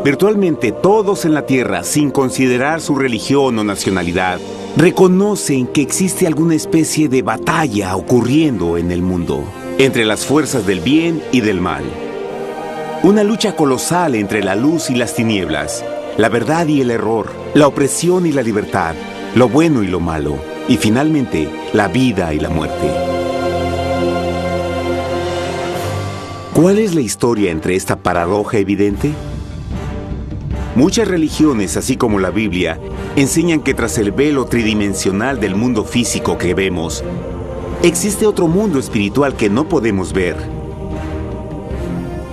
Virtualmente todos en la Tierra, sin considerar su religión o nacionalidad, reconocen que existe alguna especie de batalla ocurriendo en el mundo, entre las fuerzas del bien y del mal. Una lucha colosal entre la luz y las tinieblas, la verdad y el error, la opresión y la libertad, lo bueno y lo malo, y finalmente, la vida y la muerte. ¿Cuál es la historia entre esta paradoja evidente? Muchas religiones, así como la Biblia, enseñan que tras el velo tridimensional del mundo físico que vemos, existe otro mundo espiritual que no podemos ver.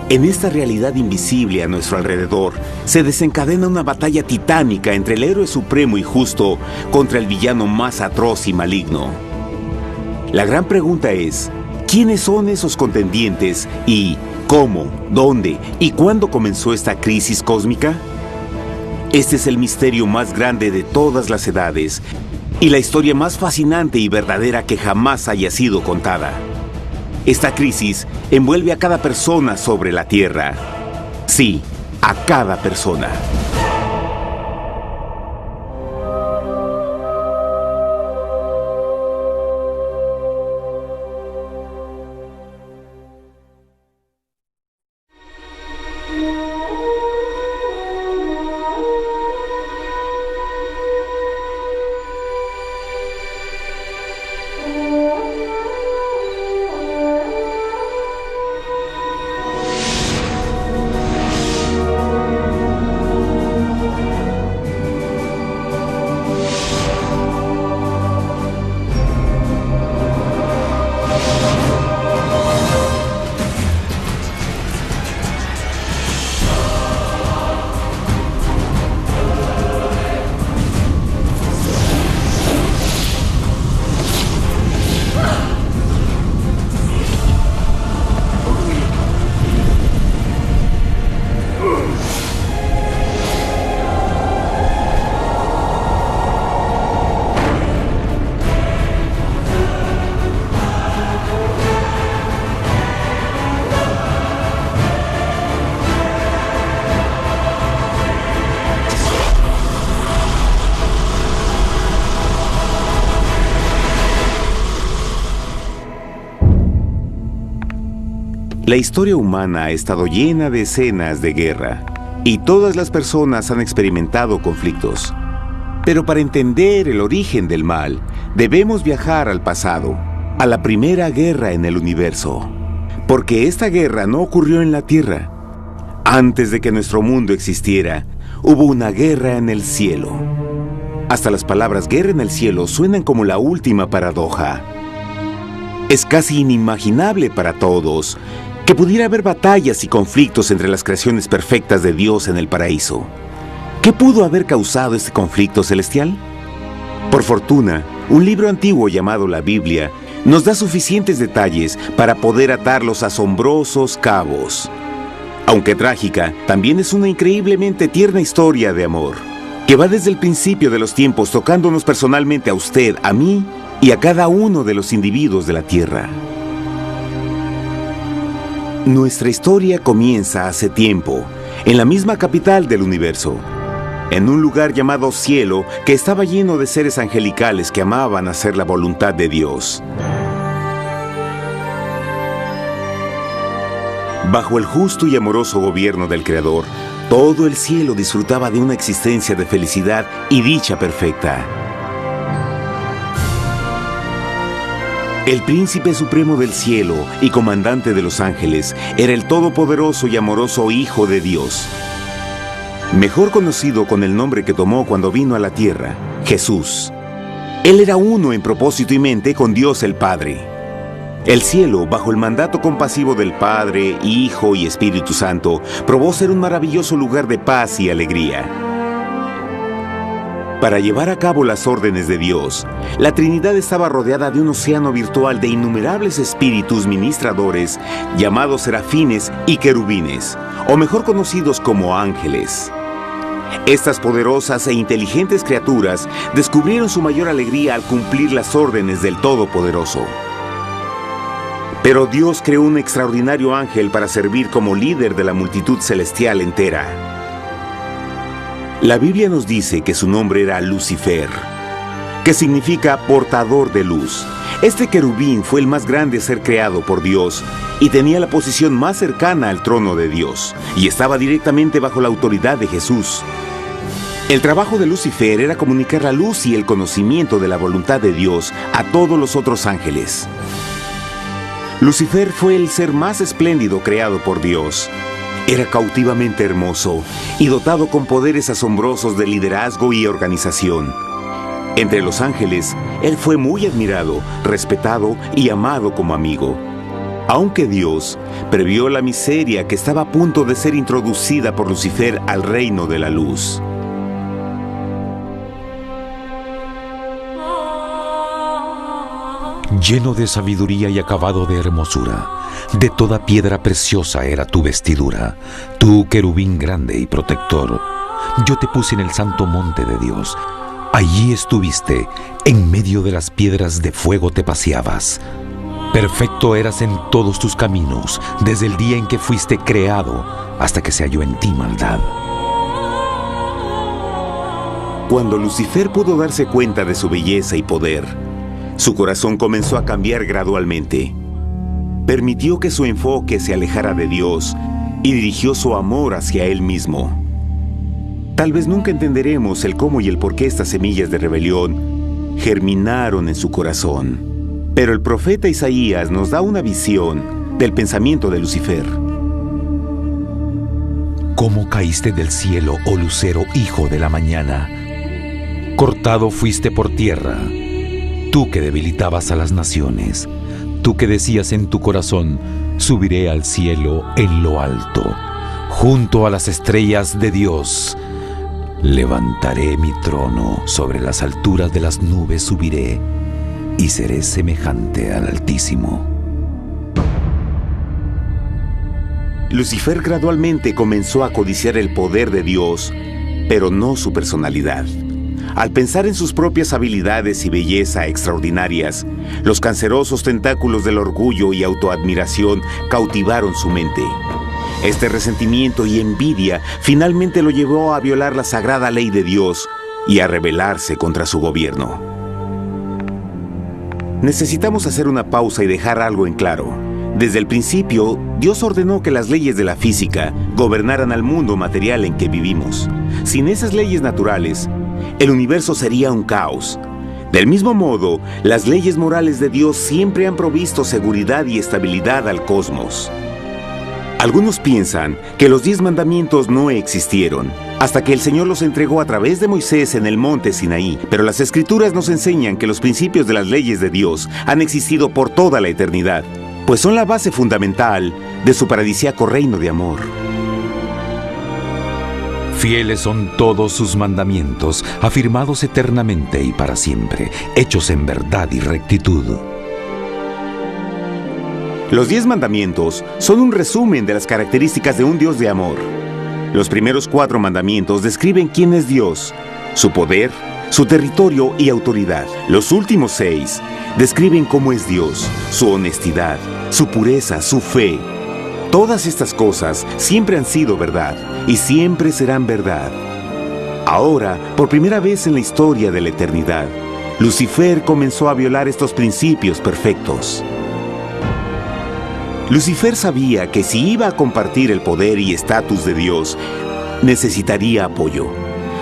En esta realidad invisible a nuestro alrededor, se desencadena una batalla titánica entre el héroe supremo y justo contra el villano más atroz y maligno. La gran pregunta es, ¿quiénes son esos contendientes y cómo, dónde y cuándo comenzó esta crisis cósmica? Este es el misterio más grande de todas las edades y la historia más fascinante y verdadera que jamás haya sido contada. Esta crisis envuelve a cada persona sobre la Tierra. Sí, a cada persona. La historia humana ha estado llena de escenas de guerra, y todas las personas han experimentado conflictos. Pero para entender el origen del mal, debemos viajar al pasado, a la primera guerra en el universo. Porque esta guerra no ocurrió en la Tierra. Antes de que nuestro mundo existiera, hubo una guerra en el cielo. Hasta las palabras guerra en el cielo suenan como la última paradoja. Es casi inimaginable para todos que pudiera haber batallas y conflictos entre las creaciones perfectas de Dios en el paraíso. ¿Qué pudo haber causado este conflicto celestial? Por fortuna, un libro antiguo llamado la Biblia nos da suficientes detalles para poder atar los asombrosos cabos. Aunque trágica, también es una increíblemente tierna historia de amor, que va desde el principio de los tiempos tocándonos personalmente a usted, a mí y a cada uno de los individuos de la Tierra. Nuestra historia comienza hace tiempo, en la misma capital del universo, en un lugar llamado Cielo que estaba lleno de seres angelicales que amaban hacer la voluntad de Dios. Bajo el justo y amoroso gobierno del Creador, todo el cielo disfrutaba de una existencia de felicidad y dicha perfecta. El príncipe supremo del cielo y comandante de los ángeles era el todopoderoso y amoroso Hijo de Dios, mejor conocido con el nombre que tomó cuando vino a la tierra, Jesús. Él era uno en propósito y mente con Dios el Padre. El cielo, bajo el mandato compasivo del Padre, Hijo y Espíritu Santo, probó ser un maravilloso lugar de paz y alegría. Para llevar a cabo las órdenes de Dios, la Trinidad estaba rodeada de un océano virtual de innumerables espíritus ministradores llamados serafines y querubines, o mejor conocidos como ángeles. Estas poderosas e inteligentes criaturas descubrieron su mayor alegría al cumplir las órdenes del Todopoderoso. Pero Dios creó un extraordinario ángel para servir como líder de la multitud celestial entera. La Biblia nos dice que su nombre era Lucifer, que significa portador de luz. Este querubín fue el más grande ser creado por Dios y tenía la posición más cercana al trono de Dios, y estaba directamente bajo la autoridad de Jesús. El trabajo de Lucifer era comunicar la luz y el conocimiento de la voluntad de Dios a todos los otros ángeles. Lucifer fue el ser más espléndido creado por Dios. Era cautivamente hermoso y dotado con poderes asombrosos de liderazgo y organización. Entre los ángeles, él fue muy admirado, respetado y amado como amigo. Aunque Dios previó la miseria que estaba a punto de ser introducida por Lucifer al reino de la luz. Lleno de sabiduría y acabado de hermosura, de toda piedra preciosa era tu vestidura, tú querubín grande y protector. Yo te puse en el santo monte de Dios. Allí estuviste, en medio de las piedras de fuego te paseabas. Perfecto eras en todos tus caminos, desde el día en que fuiste creado hasta que se halló en ti maldad. Cuando Lucifer pudo darse cuenta de su belleza y poder, su corazón comenzó a cambiar gradualmente. Permitió que su enfoque se alejara de Dios y dirigió su amor hacia él mismo. Tal vez nunca entenderemos el cómo y el por qué estas semillas de rebelión germinaron en su corazón. Pero el profeta Isaías nos da una visión del pensamiento de Lucifer. ¿Cómo caíste del cielo, oh lucero, hijo de la mañana? Cortado fuiste por tierra, tú que debilitabas a las naciones, tú que decías en tu corazón, subiré al cielo en lo alto, junto a las estrellas de Dios. Levantaré mi trono, sobre las alturas de las nubes subiré, y seré semejante al Altísimo. Lucifer gradualmente comenzó a codiciar el poder de Dios, pero no su personalidad. Al pensar en sus propias habilidades y belleza extraordinarias, los cancerosos tentáculos del orgullo y autoadmiración cautivaron su mente. Este resentimiento y envidia finalmente lo llevó a violar la sagrada ley de Dios y a rebelarse contra su gobierno. Necesitamos hacer una pausa y dejar algo en claro. Desde el principio, Dios ordenó que las leyes de la física gobernaran al mundo material en que vivimos. Sin esas leyes naturales, el universo sería un caos. Del mismo modo, las leyes morales de Dios siempre han provisto seguridad y estabilidad al cosmos. Algunos piensan que los 10 mandamientos no existieron, hasta que el Señor los entregó a través de Moisés en el monte Sinaí. Pero las Escrituras nos enseñan que los principios de las leyes de Dios han existido por toda la eternidad, pues son la base fundamental de su paradisíaco reino de amor. Fieles son todos sus mandamientos, afirmados eternamente y para siempre, hechos en verdad y rectitud. Los 10 mandamientos son un resumen de las características de un Dios de amor. Los primeros 4 mandamientos describen quién es Dios, su poder, su territorio y autoridad. Los últimos 6 describen cómo es Dios, su honestidad, su pureza, su fe. Todas estas cosas siempre han sido verdad y siempre serán verdad. Ahora, por primera vez en la historia de la eternidad, Lucifer comenzó a violar estos principios perfectos. Lucifer sabía que si iba a compartir el poder y estatus de Dios, necesitaría apoyo.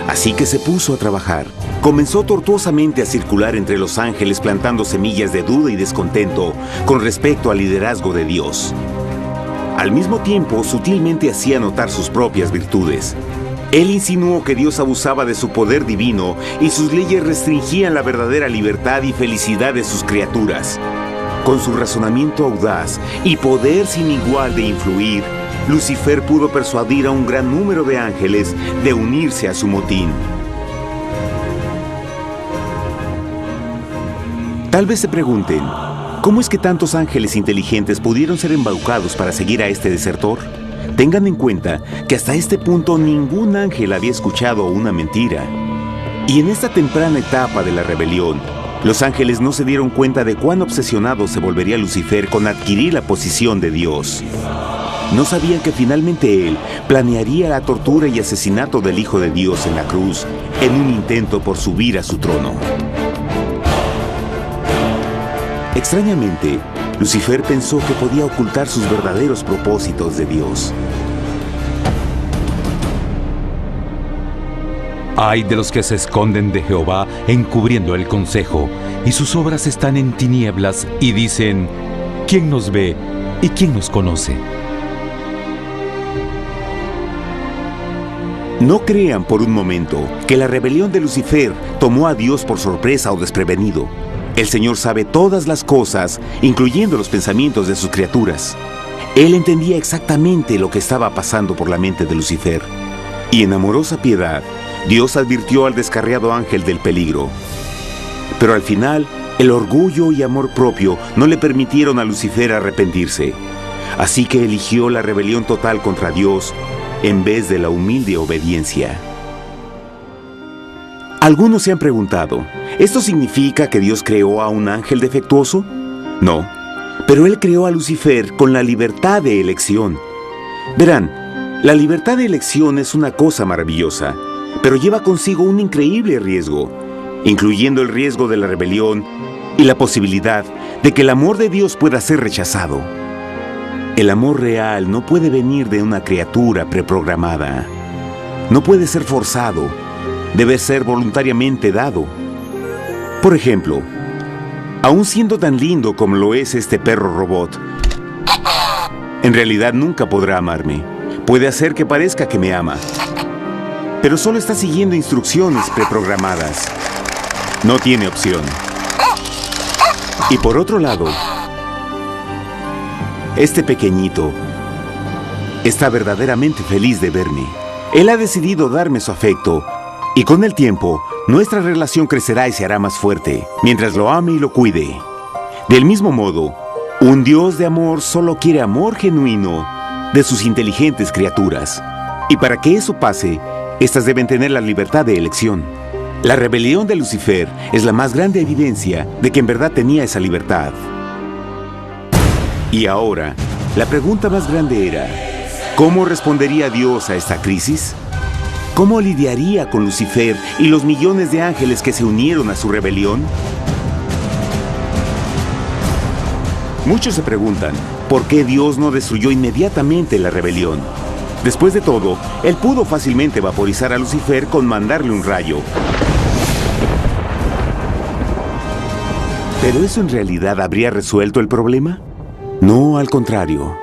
Así que se puso a trabajar. Comenzó tortuosamente a circular entre los ángeles plantando semillas de duda y descontento con respecto al liderazgo de Dios. Al mismo tiempo, sutilmente hacía notar sus propias virtudes. Él insinuó que Dios abusaba de su poder divino y sus leyes restringían la verdadera libertad y felicidad de sus criaturas. Con su razonamiento audaz y poder sin igual de influir, Lucifer pudo persuadir a un gran número de ángeles de unirse a su motín. Tal vez se pregunten, ¿cómo es que tantos ángeles inteligentes pudieron ser embaucados para seguir a este desertor? Tengan en cuenta que hasta este punto ningún ángel había escuchado una mentira. Y en esta temprana etapa de la rebelión, los ángeles no se dieron cuenta de cuán obsesionado se volvería Lucifer con adquirir la posición de Dios. No sabían que finalmente él planearía la tortura y asesinato del Hijo de Dios en la cruz en un intento por subir a su trono. Extrañamente, Lucifer pensó que podía ocultar sus verdaderos propósitos de Dios. Ay de los que se esconden de Jehová encubriendo el consejo, y sus obras están en tinieblas y dicen: ¿quién nos ve y quién nos conoce? No crean por un momento que la rebelión de Lucifer tomó a Dios por sorpresa o desprevenido. El Señor sabe todas las cosas, incluyendo los pensamientos de sus criaturas. Él entendía exactamente lo que estaba pasando por la mente de Lucifer. Y en amorosa piedad, Dios advirtió al descarriado ángel del peligro. Pero al final, el orgullo y amor propio no le permitieron a Lucifer arrepentirse. Así que eligió la rebelión total contra Dios en vez de la humilde obediencia. Algunos se han preguntado, ¿esto significa que Dios creó a un ángel defectuoso? No, pero Él creó a Lucifer con la libertad de elección. Verán, la libertad de elección es una cosa maravillosa, pero lleva consigo un increíble riesgo, incluyendo el riesgo de la rebelión y la posibilidad de que el amor de Dios pueda ser rechazado. El amor real no puede venir de una criatura preprogramada. No puede ser forzado. Debe ser voluntariamente dado. Por ejemplo, aun siendo tan lindo como lo es este perro robot, en realidad nunca podrá amarme. Puede hacer que parezca que me ama, pero solo está siguiendo instrucciones preprogramadas. No tiene opción. Y por otro lado, este pequeñito está verdaderamente feliz de verme. Él ha decidido darme su afecto, y con el tiempo, nuestra relación crecerá y se hará más fuerte, mientras lo ame y lo cuide. Del mismo modo, un Dios de amor solo quiere amor genuino de sus inteligentes criaturas. Y para que eso pase, estas deben tener la libertad de elección. La rebelión de Lucifer es la más grande evidencia de que en verdad tenía esa libertad. Y ahora, la pregunta más grande era, ¿cómo respondería Dios a esta crisis? ¿Cómo lidiaría con Lucifer y los millones de ángeles que se unieron a su rebelión? Muchos se preguntan, ¿por qué Dios no destruyó inmediatamente la rebelión? Después de todo, Él pudo fácilmente vaporizar a Lucifer con mandarle un rayo. ¿Pero eso en realidad habría resuelto el problema? No, al contrario.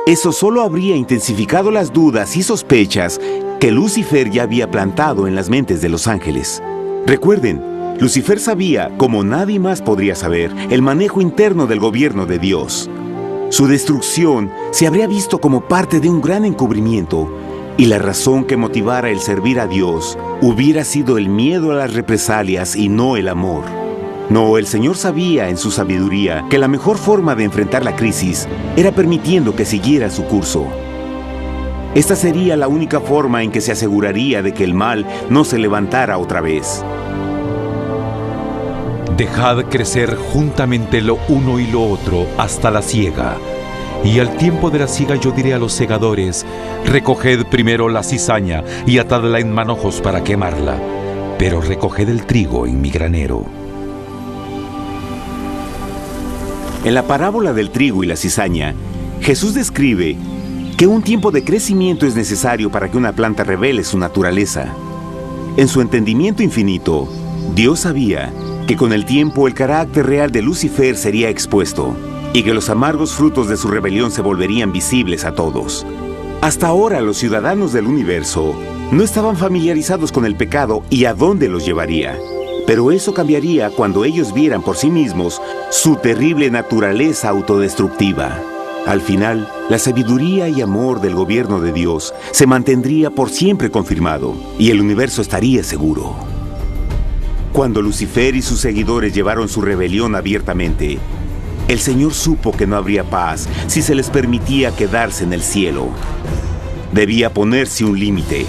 Eso solo habría intensificado las dudas y sospechas que Lucifer ya había plantado en las mentes de los ángeles. Recuerden, Lucifer sabía, como nadie más podría saber, el manejo interno del gobierno de Dios. Su destrucción se habría visto como parte de un gran encubrimiento, y la razón que motivara el servir a Dios hubiera sido el miedo a las represalias y no el amor. No, el Señor sabía en su sabiduría que la mejor forma de enfrentar la crisis era permitiendo que siguiera su curso. Esta sería la única forma en que se aseguraría de que el mal no se levantara otra vez. Dejad crecer juntamente lo uno y lo otro hasta la siega. Y al tiempo de la siega yo diré a los segadores: recoged primero la cizaña y atadla en manojos para quemarla, pero recoged el trigo en mi granero. En la parábola del trigo y la cizaña, Jesús describe que un tiempo de crecimiento es necesario para que una planta revele su naturaleza. En su entendimiento infinito, Dios sabía que con el tiempo el carácter real de Lucifer sería expuesto y que los amargos frutos de su rebelión se volverían visibles a todos. Hasta ahora los ciudadanos del universo no estaban familiarizados con el pecado y a dónde los llevaría. Pero eso cambiaría cuando ellos vieran por sí mismos su terrible naturaleza autodestructiva. Al final, la sabiduría y amor del gobierno de Dios se mantendría por siempre confirmado y el universo estaría seguro. Cuando Lucifer y sus seguidores llevaron su rebelión abiertamente, el Señor supo que no habría paz si se les permitía quedarse en el cielo. Debía ponerse un límite,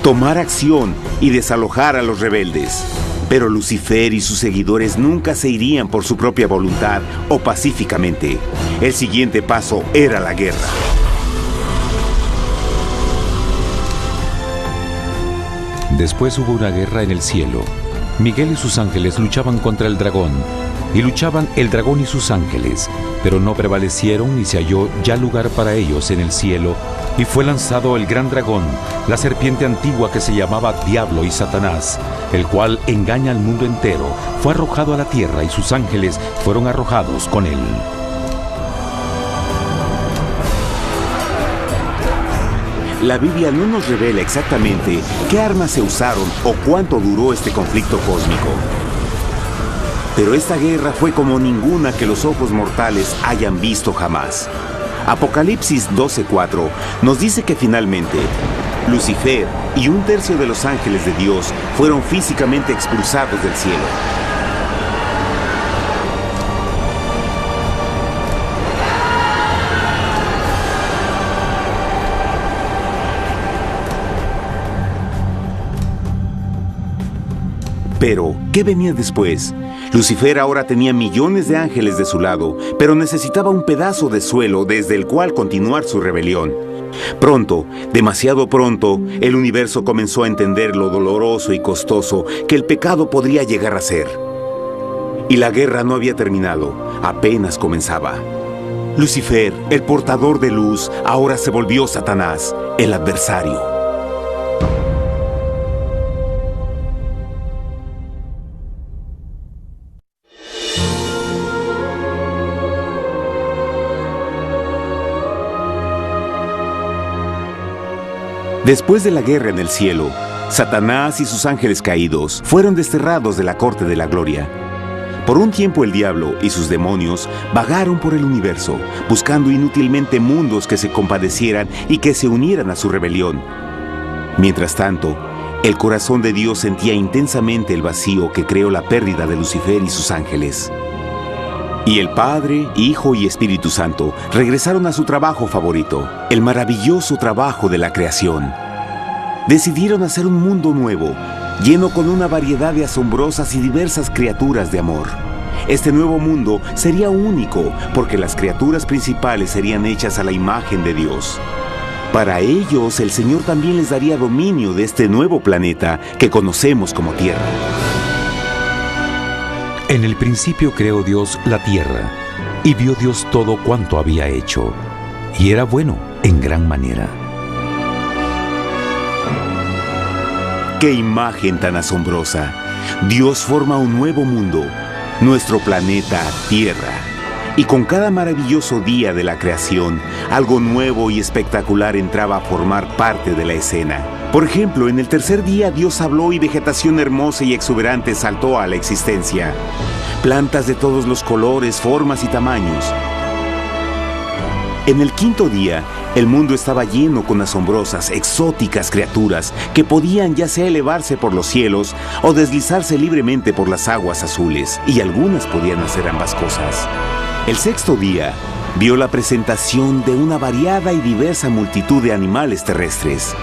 tomar acción y desalojar a los rebeldes. Pero Lucifer y sus seguidores nunca se irían por su propia voluntad o pacíficamente. El siguiente paso era la guerra. Después hubo una guerra en el cielo. Miguel y sus ángeles luchaban contra el dragón, y luchaban el dragón y sus ángeles, pero no prevalecieron ni se halló ya lugar para ellos en el cielo, y fue lanzado el gran dragón, la serpiente antigua que se llamaba Diablo y Satanás, el cual engaña al mundo entero. Fue arrojado a la tierra y sus ángeles fueron arrojados con él. La Biblia no nos revela exactamente qué armas se usaron o cuánto duró este conflicto cósmico. Pero esta guerra fue como ninguna que los ojos mortales hayan visto jamás. Apocalipsis 12:4 nos dice que finalmente Lucifer y un tercio de los ángeles de Dios fueron físicamente expulsados del cielo. Pero, ¿qué venía después? Lucifer ahora tenía millones de ángeles de su lado, pero necesitaba un pedazo de suelo desde el cual continuar su rebelión. Pronto, demasiado pronto, el universo comenzó a entender lo doloroso y costoso que el pecado podría llegar a ser. Y la guerra no había terminado, apenas comenzaba. Lucifer, el portador de luz, ahora se volvió Satanás, el adversario. Después de la guerra en el cielo, Satanás y sus ángeles caídos fueron desterrados de la corte de la gloria. Por un tiempo el diablo y sus demonios vagaron por el universo, buscando inútilmente mundos que se compadecieran y que se unieran a su rebelión. Mientras tanto, el corazón de Dios sentía intensamente el vacío que creó la pérdida de Lucifer y sus ángeles. Y el Padre, Hijo y Espíritu Santo regresaron a su trabajo favorito, el maravilloso trabajo de la creación. Decidieron hacer un mundo nuevo, lleno con una variedad de asombrosas y diversas criaturas de amor. Este nuevo mundo sería único, porque las criaturas principales serían hechas a la imagen de Dios. Para ellos, el Señor también les daría dominio de este nuevo planeta que conocemos como Tierra. En el principio creó Dios la tierra, y vio Dios todo cuanto había hecho, y era bueno en gran manera. ¡Qué imagen tan asombrosa! Dios forma un nuevo mundo, nuestro planeta Tierra. Y con cada maravilloso día de la creación, algo nuevo y espectacular entraba a formar parte de la escena. Por ejemplo, en el tercer día Dios habló y vegetación hermosa y exuberante saltó a la existencia. Plantas de todos los colores, formas y tamaños. En el quinto día, el mundo estaba lleno con asombrosas, exóticas criaturas que podían ya sea elevarse por los cielos o deslizarse libremente por las aguas azules, y algunas podían hacer ambas cosas. El sexto día vio la presentación de una variada y diversa multitud de animales terrestres.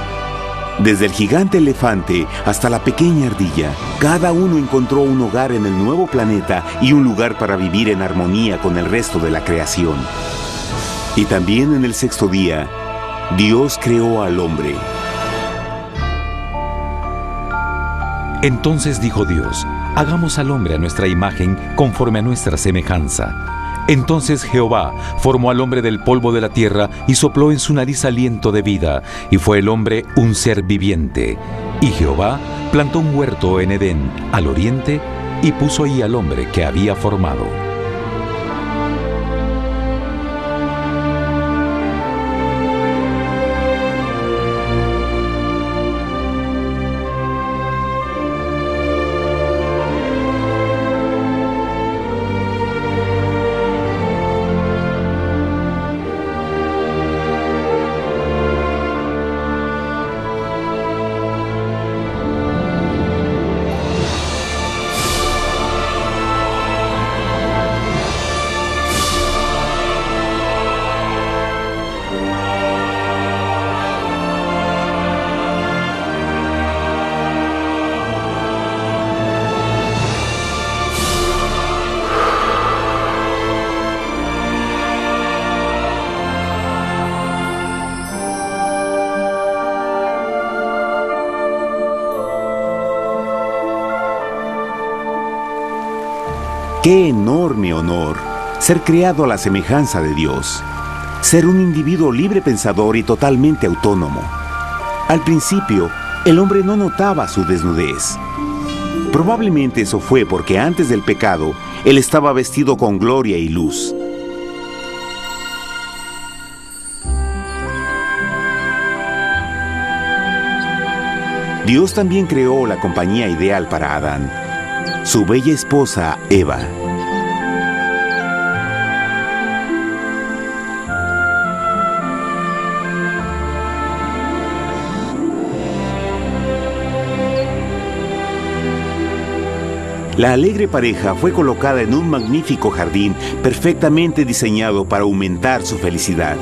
Desde el gigante elefante hasta la pequeña ardilla, cada uno encontró un hogar en el nuevo planeta y un lugar para vivir en armonía con el resto de la creación. Y también en el sexto día, Dios creó al hombre. Entonces dijo Dios: hagamos al hombre a nuestra imagen, conforme a nuestra semejanza. Entonces Jehová formó al hombre del polvo de la tierra y sopló en su nariz aliento de vida, y fue el hombre un ser viviente. Y Jehová plantó un huerto en Edén, al oriente, y puso ahí al hombre que había formado. ¡Qué enorme honor! Ser creado a la semejanza de Dios. Ser un individuo libre pensador y totalmente autónomo. Al principio, el hombre no notaba su desnudez. Probablemente eso fue porque antes del pecado, él estaba vestido con gloria y luz. Dios también creó la compañía ideal para Adán, su bella esposa Eva. La alegre pareja fue colocada en un magnífico jardín perfectamente diseñado para aumentar su felicidad.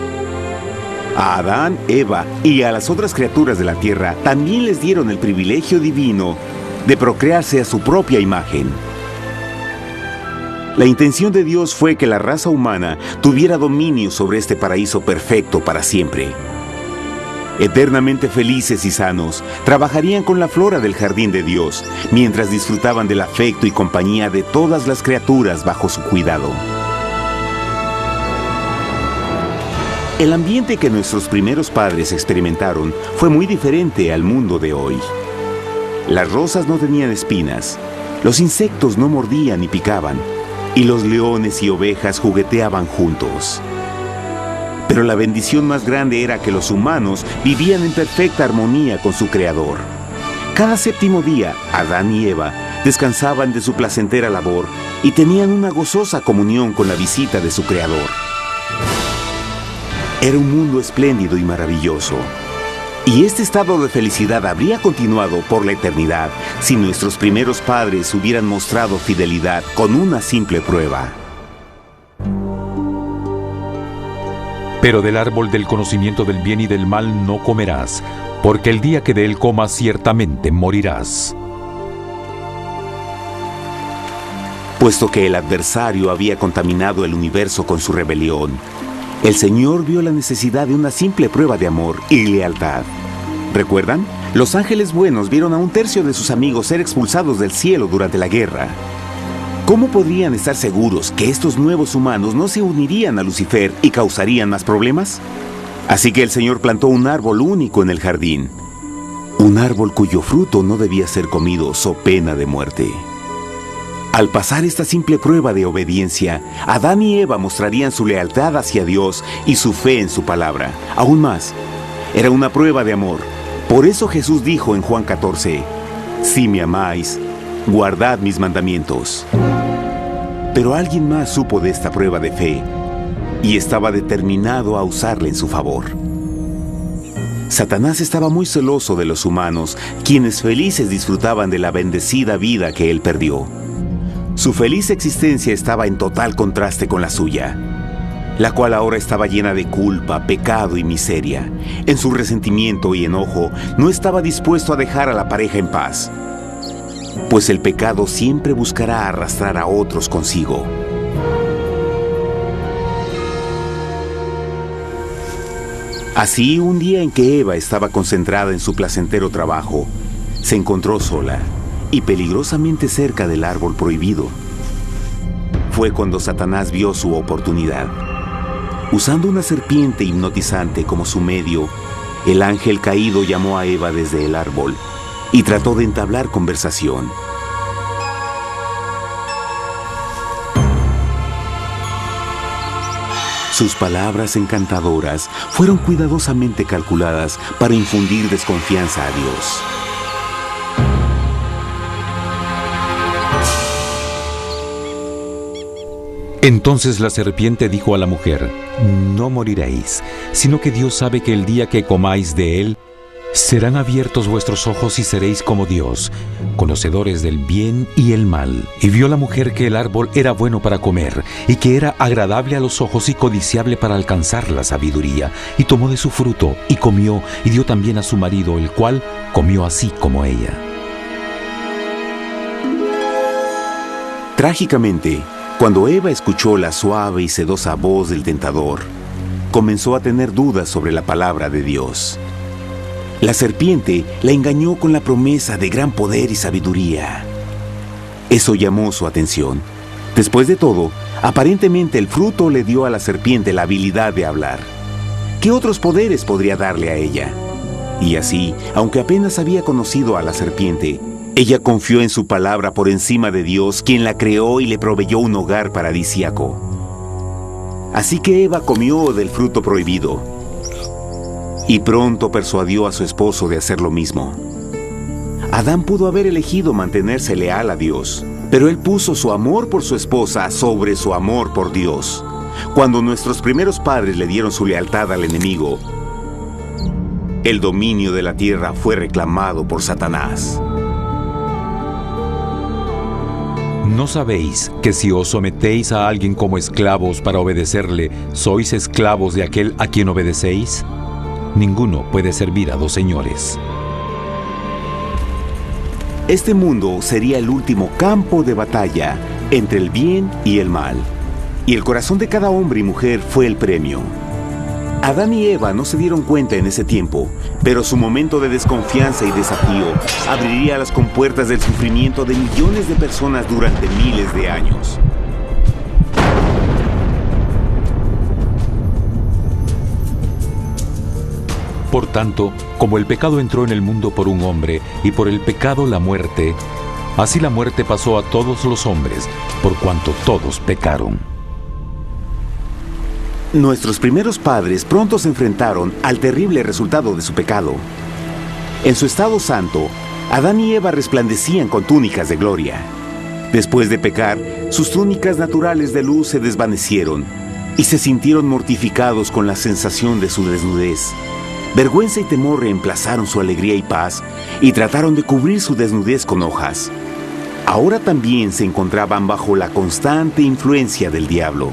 A Adán, Eva y a las otras criaturas de la tierra también les dieron el privilegio divino de procrearse a su propia imagen. La intención de Dios fue que la raza humana tuviera dominio sobre este paraíso perfecto para siempre. Eternamente felices y sanos, trabajarían con la flora del jardín de Dios, mientras disfrutaban del afecto y compañía de todas las criaturas bajo su cuidado. El ambiente que nuestros primeros padres experimentaron fue muy diferente al mundo de hoy. Las rosas no tenían espinas, los insectos no mordían ni picaban, y los leones y ovejas jugueteaban juntos. Pero la bendición más grande era que los humanos vivían en perfecta armonía con su Creador. Cada séptimo día, Adán y Eva descansaban de su placentera labor y tenían una gozosa comunión con la visita de su Creador. Era un mundo espléndido y maravilloso. Y este estado de felicidad habría continuado por la eternidad si nuestros primeros padres hubieran mostrado fidelidad con una simple prueba. Pero del árbol del conocimiento del bien y del mal no comerás, porque el día que de él comas ciertamente morirás. Puesto que el adversario había contaminado el universo con su rebelión, el Señor vio la necesidad de una simple prueba de amor y lealtad. ¿Recuerdan? Los ángeles buenos vieron a un tercio de sus amigos ser expulsados del cielo durante la guerra. ¿Cómo podrían estar seguros que estos nuevos humanos no se unirían a Lucifer y causarían más problemas? Así que el Señor plantó un árbol único en el jardín. Un árbol cuyo fruto no debía ser comido so pena de muerte. Al pasar esta simple prueba de obediencia, Adán y Eva mostrarían su lealtad hacia Dios y su fe en su palabra. Aún más, era una prueba de amor. Por eso Jesús dijo en Juan 14, «Si me amáis, guardad mis mandamientos». Pero alguien más supo de esta prueba de fe y estaba determinado a usarla en su favor. Satanás estaba muy celoso de los humanos, quienes felices disfrutaban de la bendecida vida que él perdió. Su feliz existencia estaba en total contraste con la suya, la cual ahora estaba llena de culpa, pecado y miseria. En su resentimiento y enojo, no estaba dispuesto a dejar a la pareja en paz, pues el pecado siempre buscará arrastrar a otros consigo. Así, un día en que Eva estaba concentrada en su placentero trabajo, se encontró sola y peligrosamente cerca del árbol prohibido. Fue cuando Satanás vio su oportunidad. Usando una serpiente hipnotizante como su medio, el ángel caído llamó a Eva desde el árbol y trató de entablar conversación. Sus palabras encantadoras fueron cuidadosamente calculadas para infundir desconfianza a Dios. Entonces la serpiente dijo a la mujer, «No moriréis, sino que Dios sabe que el día que comáis de él, serán abiertos vuestros ojos y seréis como Dios, conocedores del bien y el mal». Y vio la mujer que el árbol era bueno para comer, y que era agradable a los ojos y codiciable para alcanzar la sabiduría, y tomó de su fruto, y comió, y dio también a su marido, el cual comió así como ella. Trágicamente, cuando Eva escuchó la suave y sedosa voz del tentador, comenzó a tener dudas sobre la palabra de Dios. La serpiente la engañó con la promesa de gran poder y sabiduría. Eso llamó su atención. Después de todo, aparentemente el fruto le dio a la serpiente la habilidad de hablar. ¿Qué otros poderes podría darle a ella? Y así, aunque apenas había conocido a la serpiente, ella confió en su palabra por encima de Dios, quien la creó y le proveyó un hogar paradisíaco. Así que Eva comió del fruto prohibido y pronto persuadió a su esposo de hacer lo mismo. Adán pudo haber elegido mantenerse leal a Dios, pero él puso su amor por su esposa sobre su amor por Dios. Cuando nuestros primeros padres le dieron su lealtad al enemigo, el dominio de la tierra fue reclamado por Satanás. ¿No sabéis que si os sometéis a alguien como esclavos para obedecerle, sois esclavos de aquel a quien obedecéis? Ninguno puede servir a dos señores. Este mundo sería el último campo de batalla entre el bien y el mal, y el corazón de cada hombre y mujer fue el premio. Adán y Eva no se dieron cuenta en ese tiempo, pero su momento de desconfianza y desafío abriría las compuertas del sufrimiento de millones de personas durante miles de años. Por tanto, como el pecado entró en el mundo por un hombre, y por el pecado la muerte, así la muerte pasó a todos los hombres, por cuanto todos pecaron. Nuestros primeros padres pronto se enfrentaron al terrible resultado de su pecado. En su estado santo, Adán y Eva resplandecían con túnicas de gloria. Después de pecar, sus túnicas naturales de luz se desvanecieron y se sintieron mortificados con la sensación de su desnudez. Vergüenza y temor reemplazaron su alegría y paz y trataron de cubrir su desnudez con hojas. Ahora también se encontraban bajo la constante influencia del diablo.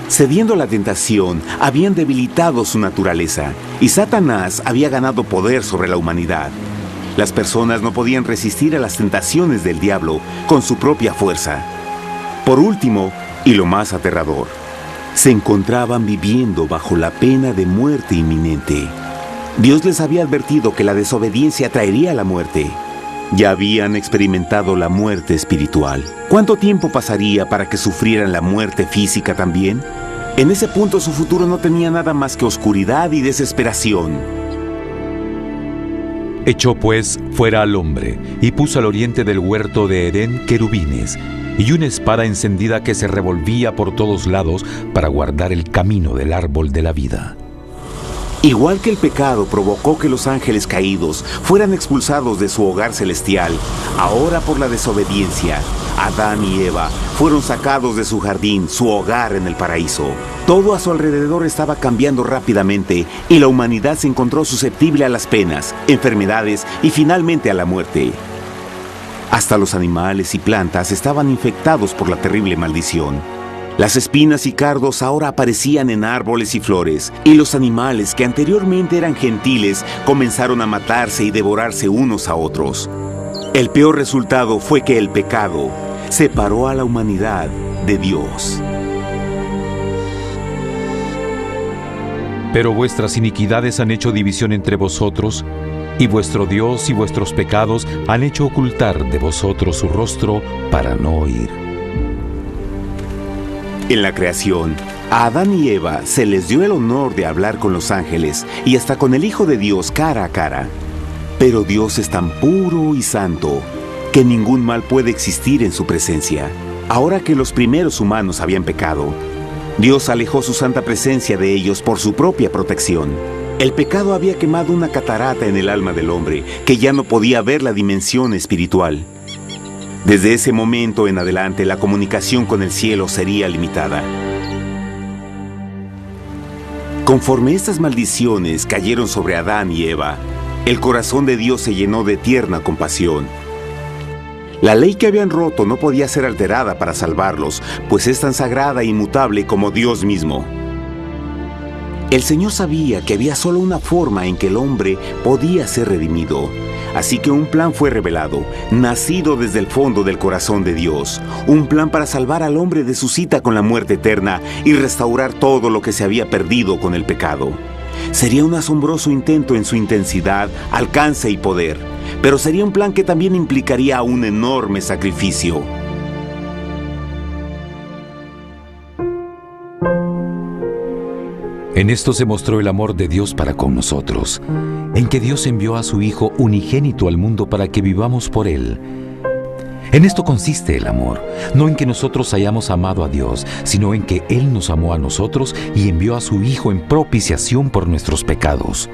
Cediendo a la tentación, habían debilitado su naturaleza y Satanás había ganado poder sobre la humanidad. Las personas no podían resistir a las tentaciones del diablo con su propia fuerza. Por último, y lo más aterrador, se encontraban viviendo bajo la pena de muerte inminente. Dios les había advertido que la desobediencia traería la muerte. Ya habían experimentado la muerte espiritual. ¿Cuánto tiempo pasaría para que sufrieran la muerte física también? En ese punto su futuro no tenía nada más que oscuridad y desesperación. Echó pues fuera al hombre, y puso al oriente del huerto de Edén querubines, y una espada encendida que se revolvía por todos lados para guardar el camino del árbol de la vida. Igual que el pecado provocó que los ángeles caídos fueran expulsados de su hogar celestial, ahora por la desobediencia, Adán y Eva fueron sacados de su jardín, su hogar en el paraíso. Todo a su alrededor estaba cambiando rápidamente y la humanidad se encontró susceptible a las penas, enfermedades y finalmente a la muerte. Hasta los animales y plantas estaban infectados por la terrible maldición. Las espinas y cardos ahora aparecían en árboles y flores, y los animales que anteriormente eran gentiles comenzaron a matarse y devorarse unos a otros. El peor resultado fue que el pecado separó a la humanidad de Dios. Pero vuestras iniquidades han hecho división entre vosotros, y vuestro Dios y vuestros pecados han hecho ocultar de vosotros su rostro para no oír. En la creación, a Adán y Eva se les dio el honor de hablar con los ángeles y hasta con el Hijo de Dios cara a cara. Pero Dios es tan puro y santo que ningún mal puede existir en su presencia. Ahora que los primeros humanos habían pecado, Dios alejó su santa presencia de ellos por su propia protección. El pecado había quemado una catarata en el alma del hombre que ya no podía ver la dimensión espiritual. Desde ese momento en adelante, la comunicación con el cielo sería limitada. Conforme estas maldiciones cayeron sobre Adán y Eva, el corazón de Dios se llenó de tierna compasión. La ley que habían roto no podía ser alterada para salvarlos, pues es tan sagrada e inmutable como Dios mismo. El Señor sabía que había solo una forma en que el hombre podía ser redimido. Así que un plan fue revelado, nacido desde el fondo del corazón de Dios. Un plan para salvar al hombre de su cita con la muerte eterna y restaurar todo lo que se había perdido con el pecado. Sería un asombroso intento en su intensidad, alcance y poder, pero sería un plan que también implicaría un enorme sacrificio. En esto se mostró el amor de Dios para con nosotros, en que Dios envió a su Hijo unigénito al mundo para que vivamos por Él. En esto consiste el amor, no en que nosotros hayamos amado a Dios, sino en que Él nos amó a nosotros y envió a su Hijo en propiciación por nuestros pecados.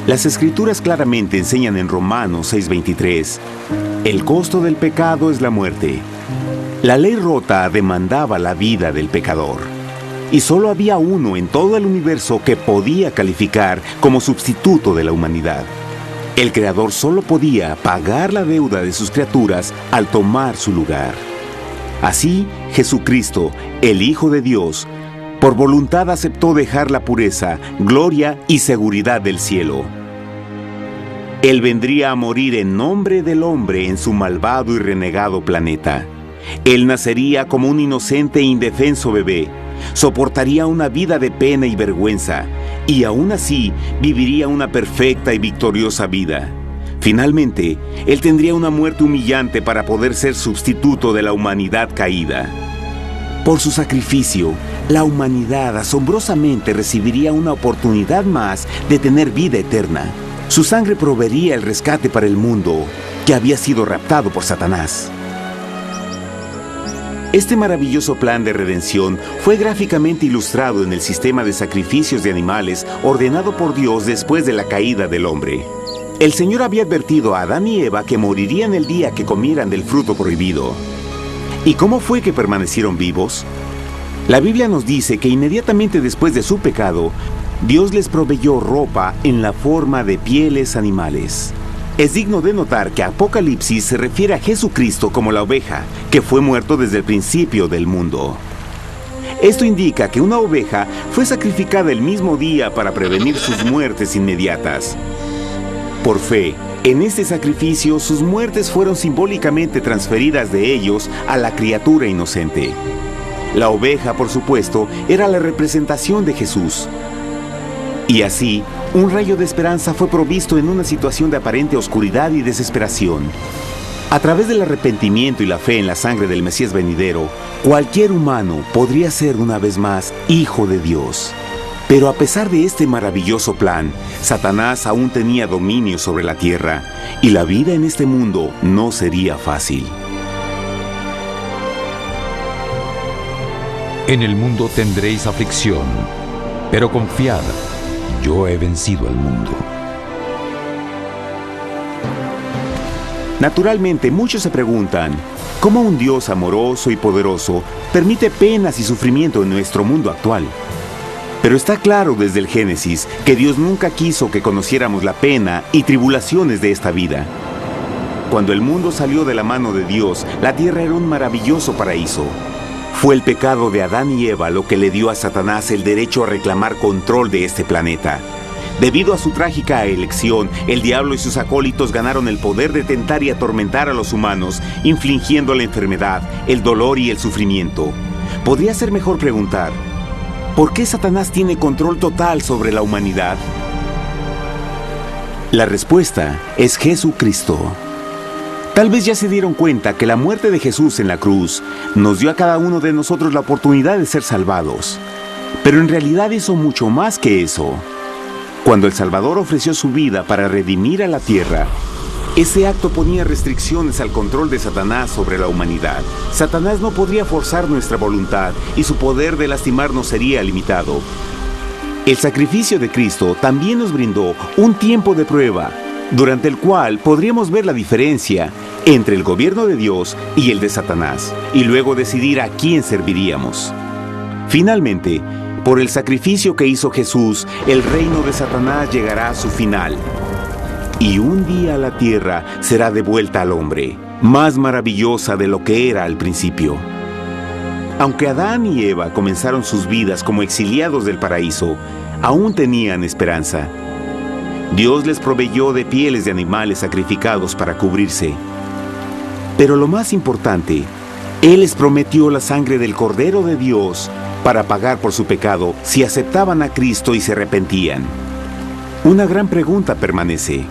Las Escrituras claramente enseñan en Romanos 6:23, el costo del pecado es la muerte. La ley rota demandaba la vida del pecador, y solo había uno en todo el universo que podía calificar como sustituto de la humanidad. El Creador solo podía pagar la deuda de sus criaturas al tomar su lugar. Así, Jesucristo, el Hijo de Dios, por voluntad aceptó dejar la pureza, gloria y seguridad del cielo. Él vendría a morir en nombre del hombre en su malvado y renegado planeta. Él nacería como un inocente e indefenso bebé, soportaría una vida de pena y vergüenza, y aún así viviría una perfecta y victoriosa vida. Finalmente, Él tendría una muerte humillante para poder ser sustituto de la humanidad caída. Por su sacrificio, la humanidad asombrosamente recibiría una oportunidad más de tener vida eterna. Su sangre proveería el rescate para el mundo que había sido raptado por Satanás. Este maravilloso plan de redención fue gráficamente ilustrado en el sistema de sacrificios de animales ordenado por Dios después de la caída del hombre. El Señor había advertido a Adán y Eva que morirían el día que comieran del fruto prohibido. ¿Y cómo fue que permanecieron vivos? La Biblia nos dice que inmediatamente después de su pecado, Dios les proveyó ropa en la forma de pieles animales. Es digno de notar que Apocalipsis se refiere a Jesucristo como la oveja, que fue muerto desde el principio del mundo. Esto indica que una oveja fue sacrificada el mismo día para prevenir sus muertes inmediatas. Por fe, en este sacrificio sus muertes fueron simbólicamente transferidas de ellos a la criatura inocente. La oveja, por supuesto, era la representación de Jesús. Y así, un rayo de esperanza fue provisto en una situación de aparente oscuridad y desesperación. A través del arrepentimiento y la fe en la sangre del Mesías venidero, cualquier humano podría ser una vez más hijo de Dios. Pero a pesar de este maravilloso plan, Satanás aún tenía dominio sobre la tierra, y la vida en este mundo no sería fácil. En el mundo tendréis aflicción, pero confiad, yo he vencido al mundo. Naturalmente, muchos se preguntan, ¿cómo un Dios amoroso y poderoso permite penas y sufrimiento en nuestro mundo actual? Pero está claro desde el Génesis que Dios nunca quiso que conociéramos la pena y tribulaciones de esta vida. Cuando el mundo salió de la mano de Dios, la tierra era un maravilloso paraíso. Fue el pecado de Adán y Eva lo que le dio a Satanás el derecho a reclamar control de este planeta. Debido a su trágica elección, el diablo y sus acólitos ganaron el poder de tentar y atormentar a los humanos, infligiendo la enfermedad, el dolor y el sufrimiento. Podría ser mejor preguntar, ¿por qué Satanás tiene control total sobre la humanidad? La respuesta es Jesucristo. Tal vez ya se dieron cuenta que la muerte de Jesús en la cruz nos dio a cada uno de nosotros la oportunidad de ser salvados. Pero en realidad hizo mucho más que eso. Cuando el Salvador ofreció su vida para redimir a la tierra, ese acto ponía restricciones al control de Satanás sobre la humanidad. Satanás no podría forzar nuestra voluntad y su poder de lastimarnos sería limitado. El sacrificio de Cristo también nos brindó un tiempo de prueba, durante el cual podríamos ver la diferencia entre el gobierno de Dios y el de Satanás, y luego decidir a quién serviríamos. Finalmente, por el sacrificio que hizo Jesús, el reino de Satanás llegará a su final. Y un día la tierra será devuelta al hombre, más maravillosa de lo que era al principio. Aunque Adán y Eva comenzaron sus vidas como exiliados del paraíso, aún tenían esperanza. Dios les proveyó de pieles de animales sacrificados para cubrirse. Pero lo más importante, Él les prometió la sangre del Cordero de Dios para pagar por su pecado si aceptaban a Cristo y se arrepentían. Una gran pregunta permanece: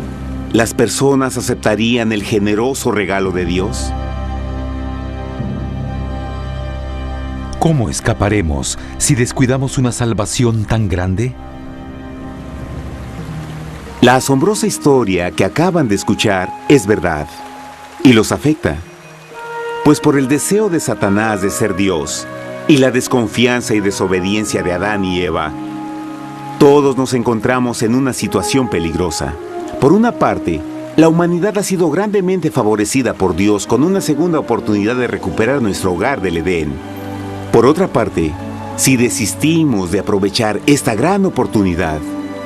¿las personas aceptarían el generoso regalo de Dios? ¿Cómo escaparemos si descuidamos una salvación tan grande? La asombrosa historia que acaban de escuchar es verdad y los afecta. Pues por el deseo de Satanás de ser Dios y la desconfianza y desobediencia de Adán y Eva, todos nos encontramos en una situación peligrosa. Por una parte, la humanidad ha sido grandemente favorecida por Dios con una segunda oportunidad de recuperar nuestro hogar del Edén. Por otra parte, si desistimos de aprovechar esta gran oportunidad,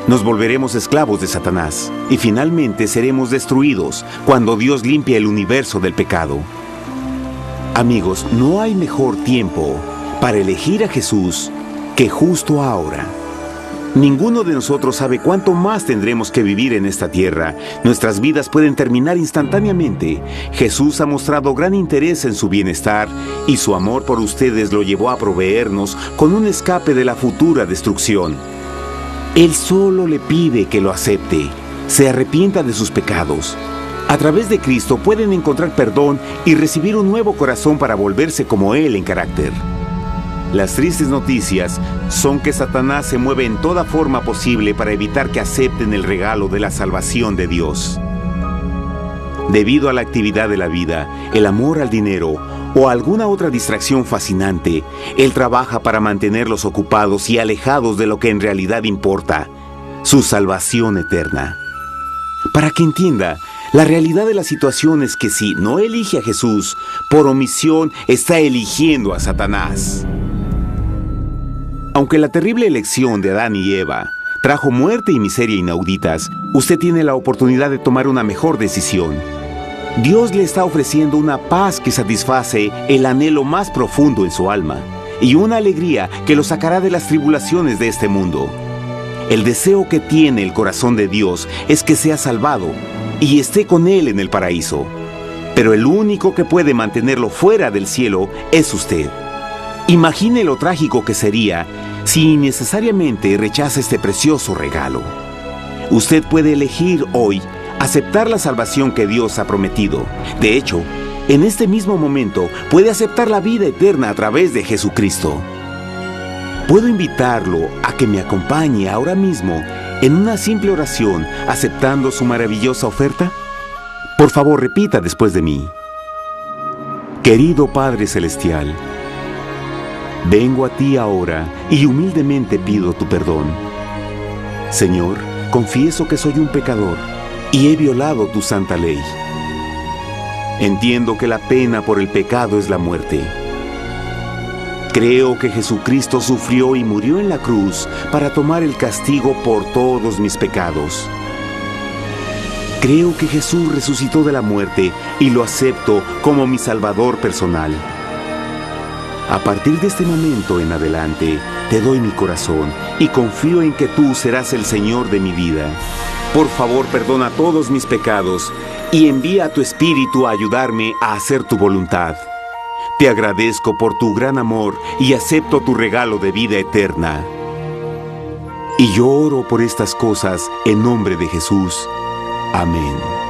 nos volveremos esclavos de Satanás y finalmente seremos destruidos cuando Dios limpie el universo del pecado. Amigos, no hay mejor tiempo para elegir a Jesús que justo ahora. Ninguno de nosotros sabe cuánto más tendremos que vivir en esta tierra. Nuestras vidas pueden terminar instantáneamente. Jesús ha mostrado gran interés en su bienestar y su amor por ustedes lo llevó a proveernos con un escape de la futura destrucción. Él solo le pide que lo acepte, se arrepienta de sus pecados. A través de Cristo pueden encontrar perdón y recibir un nuevo corazón para volverse como Él en carácter. Las tristes noticias son que Satanás se mueve en toda forma posible para evitar que acepten el regalo de la salvación de Dios. Debido a la actividad de la vida, el amor al dinero o alguna otra distracción fascinante, Él trabaja para mantenerlos ocupados y alejados de lo que en realidad importa, su salvación eterna. Para que entienda, la realidad de la situación es que si no elige a Jesús, por omisión está eligiendo a Satanás. Aunque la terrible elección de Adán y Eva trajo muerte y miseria inauditas, usted tiene la oportunidad de tomar una mejor decisión. Dios le está ofreciendo una paz que satisface el anhelo más profundo en su alma y una alegría que lo sacará de las tribulaciones de este mundo. El deseo que tiene el corazón de Dios es que sea salvado y esté con Él en el paraíso. Pero el único que puede mantenerlo fuera del cielo es usted. Imagine lo trágico que sería si innecesariamente rechaza este precioso regalo. Usted puede elegir hoy aceptar la salvación que Dios ha prometido. De hecho, en este mismo momento puede aceptar la vida eterna a través de Jesucristo. ¿Puedo invitarlo a que me acompañe ahora mismo en una simple oración aceptando su maravillosa oferta? Por favor, repita después de mí. Querido Padre Celestial, vengo a ti ahora y humildemente pido tu perdón. Señor, confieso que soy un pecador y he violado tu santa ley. Entiendo que la pena por el pecado es la muerte. Creo que Jesucristo sufrió y murió en la cruz para tomar el castigo por todos mis pecados. Creo que Jesús resucitó de la muerte y lo acepto como mi Salvador personal. A partir de este momento en adelante, te doy mi corazón y confío en que tú serás el Señor de mi vida. Por favor, perdona todos mis pecados y envía a tu Espíritu a ayudarme a hacer tu voluntad. Te agradezco por tu gran amor y acepto tu regalo de vida eterna. Y yo oro por estas cosas en nombre de Jesús. Amén.